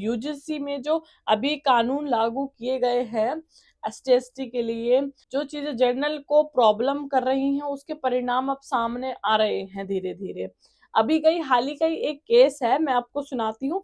UGC में जो अभी कानून लागू किए गए हैं एसटी एसटी के लिए, जो चीजें जनरल को प्रॉब्लम कर रही हैं, उसके परिणाम अब सामने आ रहे हैं धीरे धीरे। अभी हाल ही का ही एक केस है, मैं आपको सुनाती हूँ।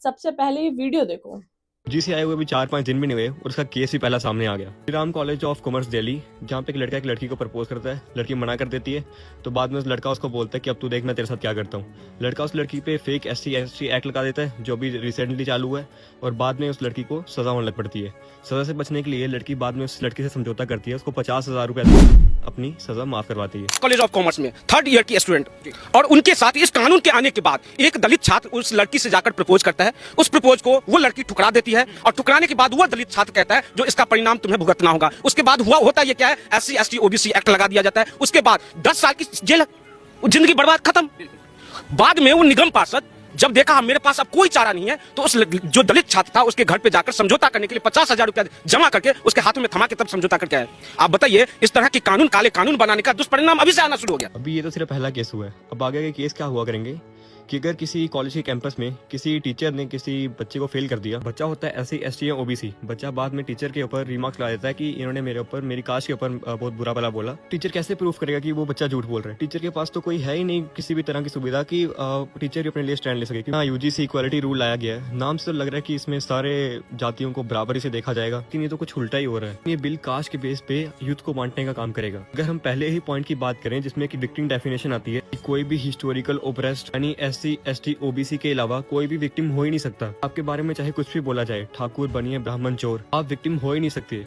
सबसे पहले ये वीडियो देखो। जीसी आए हुए अभी 4-5 दिन भी नहीं हुए और उसका केस भी पहला सामने आ गया। Shri Ram college of commerce Delhi, जहाँ पे एक लड़का एक लड़की को प्रपोज करता है, लड़की मना कर देती है, तो बाद में उस लड़का उसको बोलता है कि अब तू देख मैं तेरे साथ क्या करता हूँ। लड़का उस लड़की पे फेक एससी एसटी एक्ट लगा देता है, जो भी रिसेंटली चालू है, और बाद में उस लड़की को सजा होने लग पड़ती है। सजा से बचने के लिए लड़की बाद में उस लड़की से समझौता करती है, उसको 50,000 रुपए अपनी सजा माफ करवाती है। कॉलेज ऑफ कॉमर्स में 3rd ईयर की स्टूडेंट, और उनके साथ इस कानून के आने के बाद एक दलित छात्र उस लड़की से जाकर प्रपोज करता है। उस प्रपोज को वो लड़की ठुकरा देती है, और ठुकराने के बाद वो दलित छात्र कहता है जो इसका परिणाम तुम्हें भुगतना होगा। उसके बाद होता ये क्या है, एससी एसटी ओबीसी एक्ट लगा दिया जाता है। उसके बाद 10 साल की जेल, जिंदगी बर्बाद, खत्म। बाद में वो निगम पार्षद जब देखा मेरे पास अब कोई चारा नहीं है, तो उस जो दलित छात्र था उसके घर पे जाकर समझौता करने के लिए 50,000 रुपया जमा करके उसके हाथों में थमा के तब समझौता करके आए। आप बताइए, इस तरह की कानून, काले कानून बनाने का दुष्परिणाम अभी से आना शुरू हो गया। अभी ये तो सिर्फ पहला केस हुआ है, अब आगे के केस क्या हुआ करेंगे कि अगर किसी कॉलेज के कैंपस में किसी टीचर ने किसी बच्चे को फेल कर दिया, बच्चा होता है एससी एसटी या ओबीसी, बच्चा बाद में टीचर के ऊपर रिमार्क्स ला देता है कि इन्होंने मेरे ऊपर, मेरी कास्ट के ऊपर बहुत बुरा भला बोला। टीचर कैसे प्रूफ करेगा कि वो बच्चा झूठ बोल रहा है? टीचर के पास तो कोई है ही नहीं किसी भी तरह की सुविधा कि टीचर भी अपने लिए स्टैंड ले सके। हाँ, यूजीसी इक्वालिटी रूल लाया गया है, नाम से तो लग रहा है कि इसमें सारे जातियों को बराबरी से देखा जाएगा, लेकिन ये तो कुछ उल्टा ही हो रहा है। ये बिल कास्ट के बेस पे यूथ को बांटने का काम करेगा। अगर हम पहले ही पॉइंट की बात करें जिसमें कि विक्टिम डेफिनेशन आती है कि कोई भी हिस्टोरिकल ओप्रेस्ड यानी एससी एसटी ओबीसी के अलावा कोई भी विक्टिम हो ही नहीं सकता। आपके बारे में चाहे कुछ भी बोला जाए, ठाकुर बनिए ब्राह्मण चोर, आप विक्टिम हो ही नहीं सकते।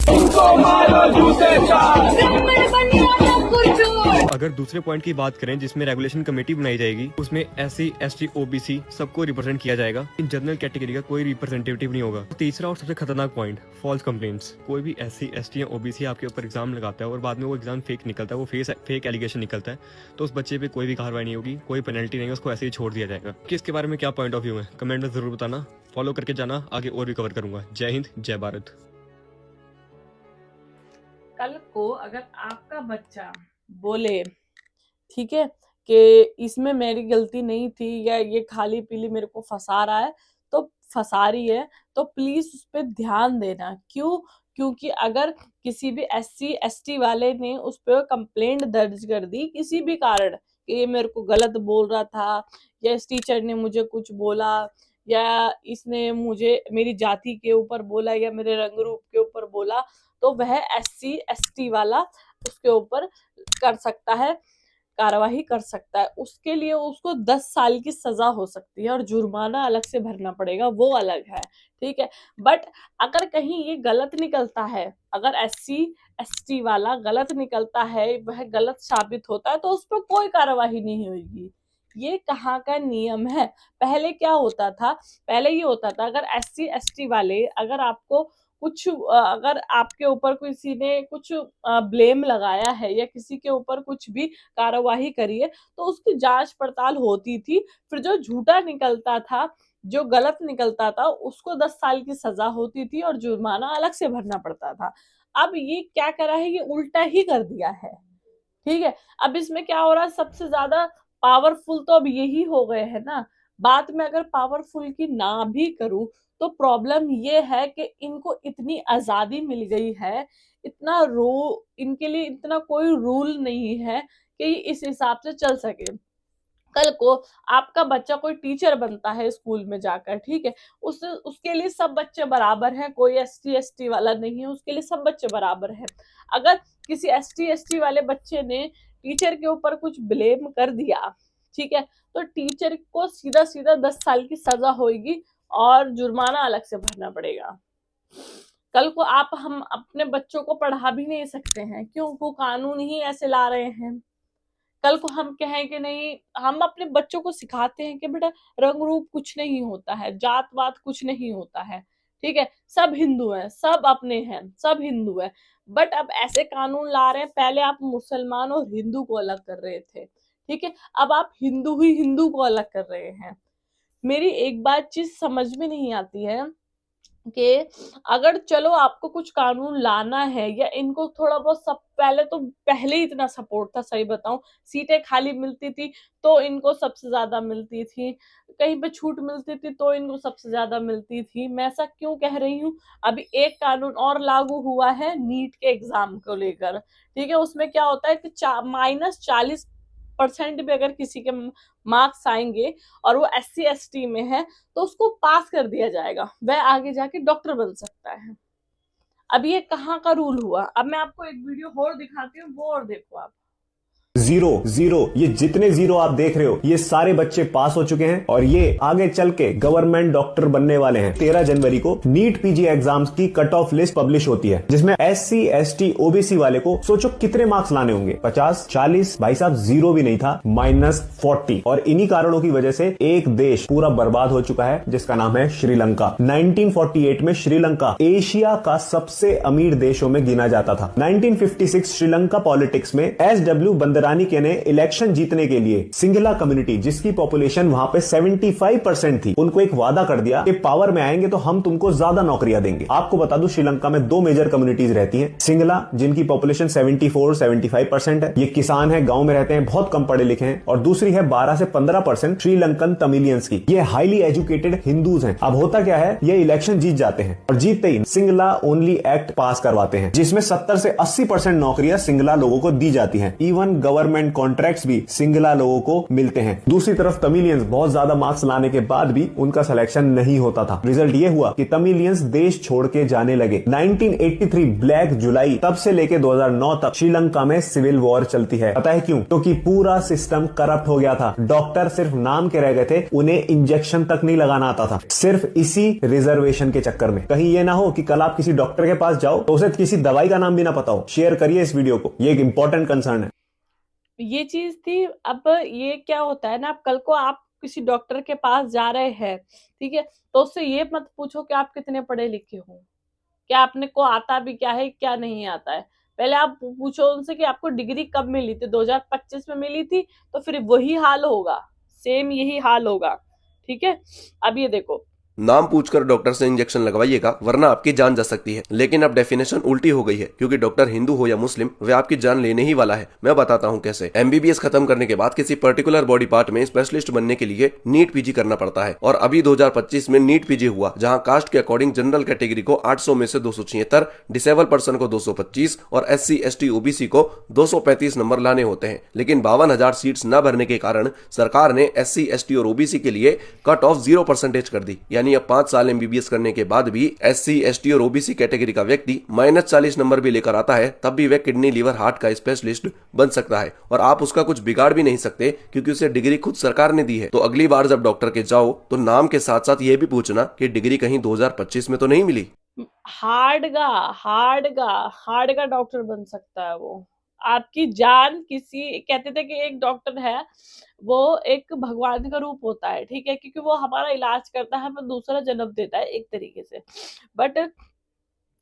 अगर दूसरे पॉइंट की बात करें जिसमें रेगुलेशन कमेटी बनाई जाएगी, उसमें एससी एसटी ओबीसी सबको रिप्रेजेंट किया जाएगा, इन जनरल कैटेगरी का कोई रिप्रेजेंटेटिव नहीं होगा। तीसरा और सबसे खतरनाक पॉइंट, फॉल्स कंप्लेंट्स। कोई भी एससी एसटी या ओबीसी आपके ऊपर एग्जाम लगाता है और बाद में वो एग्जाम फेक निकलता है, वो फेक एलिगेशन निकलता है, तो उस बच्चे पे कोई भी कार्रवाई नहीं होगी, कोई पेनल्टी नहीं है, उसको ऐसे ही छोड़ दिया जाएगा। कि इसके बारे में क्या पॉइंट ऑफ व्यू है कमेंट में जरूर बताना, फॉलो करके जाना, आगे और भी कवर करूंगा। जय हिंद, जय भारत। कल को अगर आपका बच्चा बोले, ठीक है, कि इसमें मेरी गलती नहीं थी, या ये खाली पीली मेरे को फंसा रहा है, तो फंसा रही है, तो प्लीज उस पर ध्यान देना। क्यों? क्योंकि अगर किसी भी एससी एसटी वाले ने उस पर कंप्लेंट दर्ज कर दी किसी भी कारण कि ये मेरे को गलत बोल रहा था, या इस टीचर ने मुझे कुछ बोला, या इसने मुझे मेरी जाति के ऊपर बोला, या मेरे रंग रूप के ऊपर बोला, तो वह एससी एसटी वाला उसके ऊपर कर सकता है, कार्यवाही कर सकता है। उसके लिए उसको 10 साल की सजा हो सकती है और जुर्माना अलग से भरना पड़ेगा, वो अलग है, ठीक है। बट अगर कहीं ये गलत निकलता है, अगर एससी एसटी वाला गलत निकलता है, वह गलत साबित होता है, तो उस पर कोई कार्यवाही नहीं होगी। ये कहाँ का नियम है? पहले क्या होता था? पहले ये होता था, अगर एससी एसटी वाले, अगर आपको कुछ अगर आपके ऊपर किसी ने कुछ ब्लेम लगाया है, या किसी के ऊपर कुछ भी कार्यवाही करी है, तो उसकी जांच पड़ताल होती थी। फिर जो झूठा निकलता था, जो गलत निकलता था, उसको 10 साल की सजा होती थी और जुर्माना अलग से भरना पड़ता था। अब ये क्या करा है? ये उल्टा ही कर दिया है, ठीक है। अब इसमें क्या हो रहा है? सबसे ज्यादा पावरफुल तो अब यही हो गए हैं ना। बात में अगर पावरफुल की ना भी करूं, तो प्रॉब्लम ये है कि इनको इतनी आजादी मिल गई है, इतना इनके लिए इतना कोई रूल नहीं है कि इस हिसाब से चल सके। कल को आपका बच्चा कोई टीचर बनता है स्कूल में जाकर, ठीक है, उसके लिए सब बच्चे बराबर हैं, कोई एसटी एसटी वाला नहीं है, उसके लिए सब बच्चे बराबर हैं। अगर किसी एसटी एसटी वाले बच्चे ने टीचर के ऊपर कुछ ब्लेम कर दिया, ठीक है, तो टीचर को सीधा सीधा 10 साल की सजा होगी और जुर्माना अलग से भरना पड़ेगा। कल को हम अपने बच्चों को पढ़ा भी नहीं सकते हैं, क्यों? वो कानून ही ऐसे ला रहे हैं। कल को हम कहें कि नहीं, हम अपने बच्चों को सिखाते हैं कि बेटा रंग रूप कुछ नहीं होता है, जात वात कुछ नहीं होता है, ठीक है, सब हिंदू हैं, सब अपने हैं, सब हिंदू है। बट अब ऐसे कानून ला रहे हैं। पहले आप मुसलमान और हिंदू को अलग कर रहे थे, ठीक है, अब आप हिंदू ही हिंदू को अलग कर रहे हैं। मेरी एक बात चीज समझ में नहीं आती है कि अगर चलो आपको कुछ कानून लाना है या इनको थोड़ा बहुत सब पहले ही इतना सपोर्ट था, सही बताऊं, सीटें खाली मिलती थी तो इनको सबसे ज्यादा मिलती थी, कहीं पे छूट मिलती थी तो इनको सबसे ज्यादा मिलती थी। मैं ऐसा क्यों कह रही हूँ, अभी एक कानून और लागू हुआ है नीट के एग्जाम को लेकर, ठीक है। उसमें क्या होता है कि -40% भी अगर किसी के मार्क्स आएंगे और वो SC ST में है तो उसको पास कर दिया जाएगा, वह आगे जाके डॉक्टर बन सकता है। अब ये कहाँ का रूल हुआ? अब मैं आपको एक वीडियो और दिखाती हूँ, वो और देखो आप। जीरो जीरो, ये जितने जीरो आप देख रहे हो ये सारे बच्चे पास हो चुके हैं और ये आगे चल के गवर्नमेंट डॉक्टर बनने वाले हैं। 13 जनवरी को नीट पीजी एग्जाम्स की कट ऑफ लिस्ट पब्लिश होती है, जिसमें SC ST OBC वाले को सोचो कितने मार्क्स लाने होंगे, 50 40? भाई साहब जीरो भी नहीं था, -40। और इन्हीं कारणों की वजह से एक देश पूरा बर्बाद हो चुका है जिसका नाम है श्रीलंका। 1948 में श्रीलंका एशिया का सबसे अमीर देशों में गिना जाता था। 1956 श्रीलंका पॉलिटिक्स में SW बंदरानी के ने इलेक्शन जीतने के लिए सिंगला कम्युनिटी, जिसकी पॉपुलेशन वहां पे 75% थी, उनको एक वादा कर दिया कि पावर में आएंगे तो हम तुमको ज्यादा नौकरियां देंगे। आपको बता दूं श्रीलंका में 2 मेजर कम्युनिटीज रहती हैं। सिंगला, जिनकी पॉपुलेशन 74-75% है, ये किसान है, गांव में रहते हैं, बहुत कम पढ़े लिखे हैं। और दूसरी है 12 से 15% श्रीलंकन तमिलियंस की, ये हाईली एजुकेटेड हिंदूज हैं। अब होता क्या है, ये इलेक्शन जीत जाते हैं और जीतते ही सिंगला ओनली एक्ट पास करवाते हैं, जिसमें 70 से 80% नौकरियां सिंगला लोगों को दी जाती हैं। इवन गवर्नमेंट कॉन्ट्रैक्ट्स भी सिंगला लोगों को मिलते हैं। दूसरी तरफ तमिलियंस बहुत ज्यादा मार्क्स लाने के बाद भी उनका सिलेक्शन नहीं होता था। रिजल्ट ये हुआ कि तमिलियंस देश छोड़ के जाने लगे। 1983 ब्लैक जुलाई, तब से लेके 2009 तक श्रीलंका में सिविल वॉर चलती है। पता है क्यों? क्योंकि पूरा सिस्टम करप्ट हो गया था। डॉक्टर सिर्फ नाम के रह गए थे, उन्हें इंजेक्शन तक नहीं लगाना आता था, सिर्फ इसी रिजर्वेशन के चक्कर में। कहीं ये ना हो कि कल आप किसी डॉक्टर के पास जाओ तो उसे किसी दवाई का नाम भी ना पता हो। शेयर करिए इस वीडियो को, ये एक इंपॉर्टेंट कंसर्न है। ये चीज थी। अब ये क्या होता है ना, अब कल को आप किसी डॉक्टर के पास जा रहे हैं, ठीक है, तो उससे ये मत पूछो कि आप कितने पढ़े लिखे हो, क्या आपने को आता भी क्या है, क्या नहीं आता है। पहले आप पूछो उनसे कि आपको डिग्री कब मिली थी, 2025 में मिली थी, तो फिर वही हाल होगा, सेम यही हाल होगा, ठीक है। अब ये देखो, नाम पूछकर डॉक्टर से इंजेक्शन लगवाइएगा वरना आपकी जान जा सकती है। लेकिन अब डेफिनेशन उल्टी हो गई है, क्योंकि डॉक्टर हिंदू हो या मुस्लिम वह आपकी जान लेने ही वाला है। मैं बताता हूँ कैसे। MBBS खत्म करने के बाद किसी पर्टिकुलर बॉडी पार्ट में स्पेशलिस्ट बनने के लिए नीट पीजी करना पड़ता है। और अभी 2025 में नीट पीजी हुआ, जहाँ कास्ट के अकॉर्डिंग जनरल कैटेगरी को 800 में से 276, डिसेबल पर्सन को 225 और SC ST OBC को 235 नंबर लाने होते हैं। लेकिन 52,000 सीट्स न भरने के कारण सरकार ने SC ST और OBC के लिए कट ऑफ 0% कर दी। यानी अब 5 साल MBBS करने के बाद भी SC ST और OBC कैटेगरी का व्यक्ति -40 नंबर भी लेकर आता है, तब भी वह किडनी लीवर हार्ट का स्पेशलिस्ट बन सकता है। और आप उसका कुछ बिगाड़ भी नहीं सकते, क्योंकि उसे डिग्री खुद सरकार ने दी है। तो अगली बार जब डॉक्टर के जाओ तो नाम के साथ साथ यह भी पूछना कि डिग्री कहीं 2025 में तो नहीं मिली। हार्ड का डॉक्टर बन सकता है वो। आपकी जान किसी, कहते थे कि एक डॉक्टर है वो एक भगवान का रूप होता है, ठीक है, क्योंकि वो हमारा इलाज करता है, हमें दूसरा जन्म देता है एक तरीके से। बट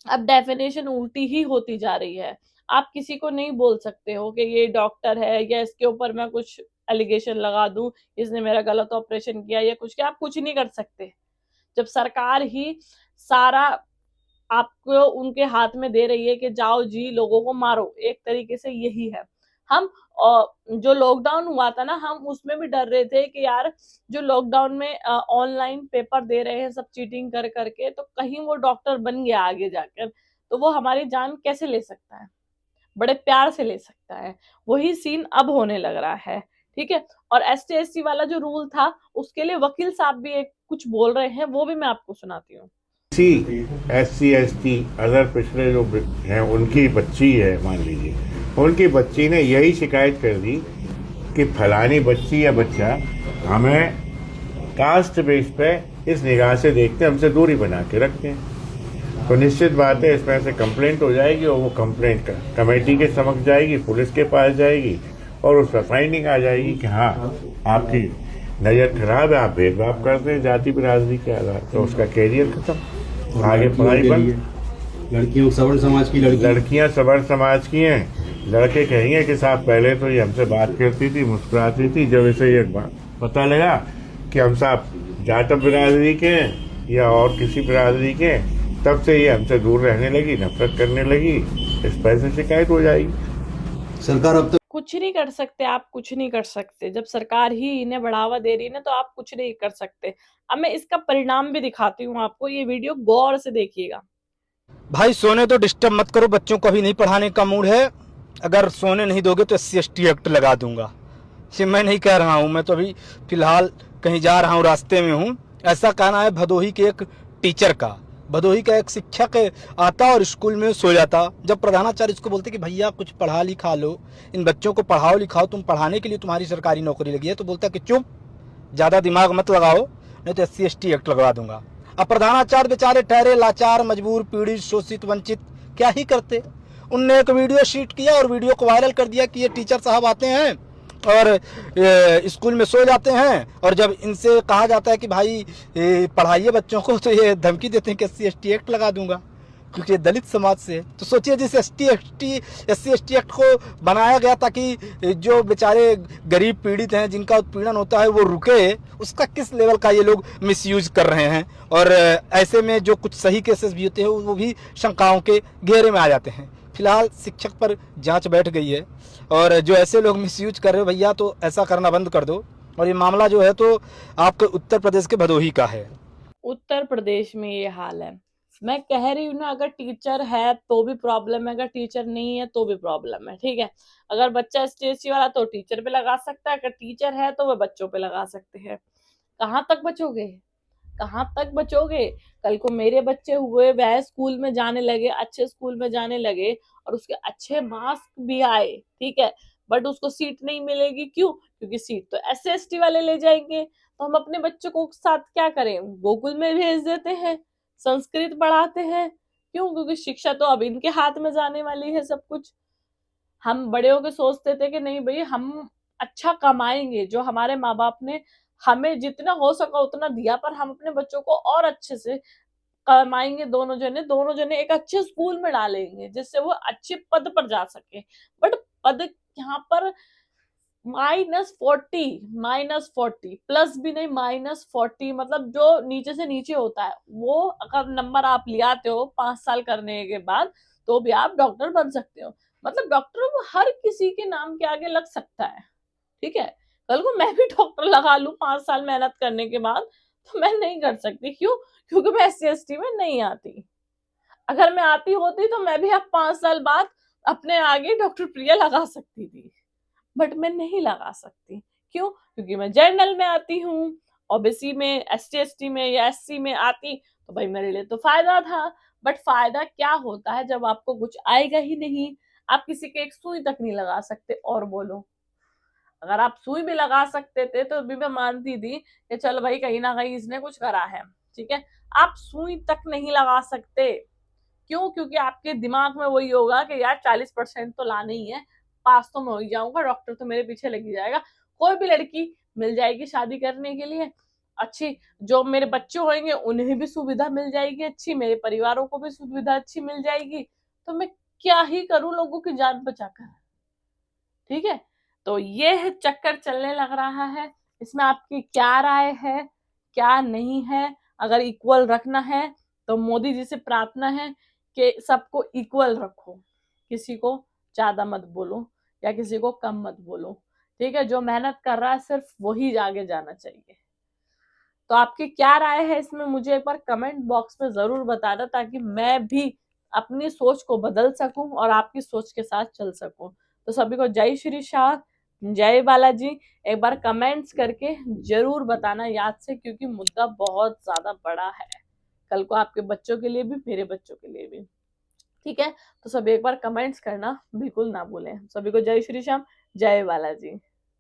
अब डेफिनेशन उल्टी ही होती जा रही है। आप किसी को नहीं बोल सकते हो कि ये डॉक्टर है या इसके ऊपर मैं कुछ एलिगेशन लगा दूं, इसने मेरा गलत ऑपरेशन किया या कुछ किया, आप कुछ नहीं कर सकते जब सरकार ही सारा आपको उनके हाथ में दे रही है कि जाओ जी लोगों को मारो। एक तरीके से यही है। हम जो लॉकडाउन हुआ था ना, हम उसमें भी डर रहे थे कि यार जो लॉकडाउन में ऑनलाइन पेपर दे रहे हैं सब चीटिंग कर करके, तो कहीं वो डॉक्टर बन गया आगे जाकर तो वो हमारी जान कैसे ले सकता है, बड़े प्यार से ले सकता है। वही सीन अब होने लग रहा है, ठीक है। और ST SC वाला जो रूल था उसके लिए वकील साहब भी एक कुछ बोल रहे हैं, वो भी मैं आपको सुनाती हूँ। SC ST अदर पिछड़े जो हैं उनकी बच्ची है, मान लीजिए उनकी बच्ची ने यही शिकायत कर दी कि फलानी बच्ची या बच्चा हमें कास्ट बेस पे इस निगाह से देखते, हमसे दूरी बना के रखते हैं, तो निश्चित बात है इसमें से कंप्लेंट हो जाएगी और वो कंप्लेंट कमेटी के समक्ष जाएगी, पुलिस के पास जाएगी और उस पर फाइंडिंग आ जाएगी कि हाँ आपकी नज़र खराब है, आप भेदभाव करते हैं जाति बिरादरी के आधार, तो उसका कैरियर खत्म, आगे पढ़ाई बंद। लड़कियां सवर्ण समाज की, लड़कियां सवर्ण समाज की हैं। लड़के कहेंगे कि साहब पहले तो ये हमसे बात करती थी, मुस्कुराती थी, जब इसे ये पता लगा कि हम साहब जाट बिरादरी के या और किसी बिरादरी के तब से ये हमसे दूर रहने लगी, नफरत करने लगी। इस पर से शिकायत हो जाएगी। सरकार अब तक कुछ नहीं कर सकते आप, कुछ नहीं कर सकते। जब सरकार ही इन्हें बढ़ावा दे रही है ना, तो आप कुछ नहीं कर सकते। अब मैं इसका परिणाम भी दिखाती हूँ आपको, ये वीडियो गौर से देखिएगा। भाई सोने तो डिस्टर्ब मत करो, बच्चों को अभी नहीं पढ़ाने का मूड है। अगर सोने नहीं दोगे तो SC/ST एक्ट लगा दूंगा। ये मैं नहीं कह रहा हूँ, मैं तो अभी फिलहाल कहीं जा रहा हूँ, रास्ते में हूँ। ऐसा कहना है भदोही के एक टीचर का। भदोही का एक शिक्षक आता और स्कूल में सो जाता। जब प्रधानाचार्य इसको बोलते कि भैया कुछ पढ़ा लिखा लो, इन बच्चों को पढ़ाओ लिखाओ, तुम पढ़ाने के लिए तुम्हारी सरकारी नौकरी लगी है, तो बोलता कि चुप, ज़्यादा दिमाग मत लगाओ, नहीं तो SC/ST एक्ट लगवा दूंगा। अब प्रधानाचार्य बेचारे ठहरे लाचार, मजबूर, पीड़ित, शोषित, वंचित, क्या ही करते। उनने एक वीडियो शूट किया और वीडियो को वायरल कर दिया कि ये टीचर साहब आते हैं और स्कूल में सो जाते हैं, और जब इनसे कहा जाता है कि भाई पढ़ाइए बच्चों को, तो ये धमकी देते हैं कि SC/ST एक्ट लगा दूंगा, क्योंकि ये दलित समाज से। तो सोचिए, जिस SC/ST एक्ट को बनाया गया ताकि जो बेचारे गरीब पीड़ित हैं, जिनका उत्पीड़न होता है, वो रुके, उसका किस लेवल का ये लोग मिसयूज कर रहे हैं। और ऐसे में जो कुछ सही केसेस भी होते हैं वो भी शंकाओं के घेरे में आ जाते हैं। फिलहाल शिक्षक पर जांच बैठ गई है, और जो ऐसे लोग मिसयूज कर रहे हो भैया, तो ऐसा करना बंद कर दो। और ये मामला जो है तो आपके उत्तर प्रदेश के भदोही का है। उत्तर प्रदेश में ये हाल है। मैं कह रही हूँ ना, अगर टीचर है तो भी प्रॉब्लम है, अगर टीचर नहीं है तो भी प्रॉब्लम है, ठीक है। अगर बच्चा SC/ST वाला तो टीचर पे लगा सकता है, अगर टीचर है तो वह बच्चों पे लगा सकते हैं। कहाँ तक बचोगे, कहाँ तक बचोगे? कल को मेरे बच्चे हुए, वह स्कूल में जाने लगे, अच्छे स्कूल में जाने लगे, और उसके अच्छे मार्क्स भी आए, ठीक है, बट उसको सीट नहीं मिलेगी। क्यों? क्योंकि सीट तो SC/ST वाले ले जाएंगे। तो हम अपने बच्चों को साथ क्या करें? गोकुल में भेज देते हैं, संस्कृत पढ़ाते हैं। क्यों? क्योंकि शिक्षा तो अब इनके हाथ में जाने वाली है सब कुछ। हम बड़े होके सोचते थे कि नहीं भाई, हम अच्छा कमाएंगे, जो हमारे माँ बाप ने हमें जितना हो सका उतना दिया, पर हम अपने बच्चों को और अच्छे से कमाएंगे। दोनों जने एक अच्छे स्कूल में डालेंगे, जिससे वो अच्छे पद पर जा सके। बट पद यहाँ पर -40 प्लस भी नहीं, -40, मतलब जो नीचे से नीचे होता है, वो अगर नंबर आप ले आते हो 5 साल करने के बाद, तो भी आप डॉक्टर बन सकते हो। मतलब डॉक्टर वो हर किसी के नाम के आगे लग सकता है, ठीक है। कल को मैं भी डॉक्टर लगा लूं 5 साल मेहनत करने के बाद, तो मैं नहीं कर सकती। क्यों? क्योंकि मैं SC/ST में नहीं आती। अगर मैं आती होती तो मैं भी अब 5 साल बाद अपने आगे डॉक्टर प्रिया लगा सकती थी, बट मैं नहीं लगा सकती। क्यों? क्योंकि मैं जनरल में आती हूँ। OBC में, ST/ST में या SC में आती तो भाई मेरे लिए तो फायदा था। बट फायदा क्या होता है जब आपको कुछ आएगा ही नहीं? आप किसी के एक सुई तक नहीं लगा सकते, और बोलो, अगर आप सुई भी लगा सकते थे तो भी मैं मानती थी कि चल भाई कहीं ना कहीं इसने कुछ करा है, ठीक है। आप सुई तक नहीं लगा सकते। क्यों? क्योंकि आपके दिमाग में वही होगा कि यार 40% तो लाना ही है, पास तो मैं हो ही जाऊंगा, डॉक्टर तो मेरे पीछे लगी जाएगा, कोई भी लड़की मिल जाएगी शादी करने के लिए अच्छी, जो मेरे बच्चे होंगे उन्हें भी सुविधा मिल जाएगी अच्छी, मेरे परिवारों को भी सुविधा अच्छी मिल जाएगी। तो मैं क्या ही करूं लोगों की जान बचाकर, ठीक है। तो ये चक्कर चलने लग रहा है। इसमें आपकी क्या राय है, क्या नहीं है? अगर इक्वल रखना है तो मोदी जी से प्रार्थना है कि सबको इक्वल रखो, किसी को ज्यादा मत बोलो या किसी को कम मत बोलो, ठीक है। जो मेहनत कर रहा है सिर्फ वही आगे जाना चाहिए। तो आपकी क्या राय है इसमें, मुझे एक बार कमेंट बॉक्स में जरूर बताना, ताकि मैं भी अपनी सोच को बदल सकूं और आपकी सोच के साथ चल सकूं। तो सभी को जय श्री शाह, जय बालाजी। एक बार कमेंट्स करके जरूर बताना याद से, क्योंकि मुद्दा बहुत ज्यादा बड़ा है, कल को आपके बच्चों के लिए भी, मेरे बच्चों के लिए भी, ठीक है। तो सभी एक बार कमेंट्स करना बिल्कुल ना भूलें। सभी को जय श्री श्याम, जय बालाजी।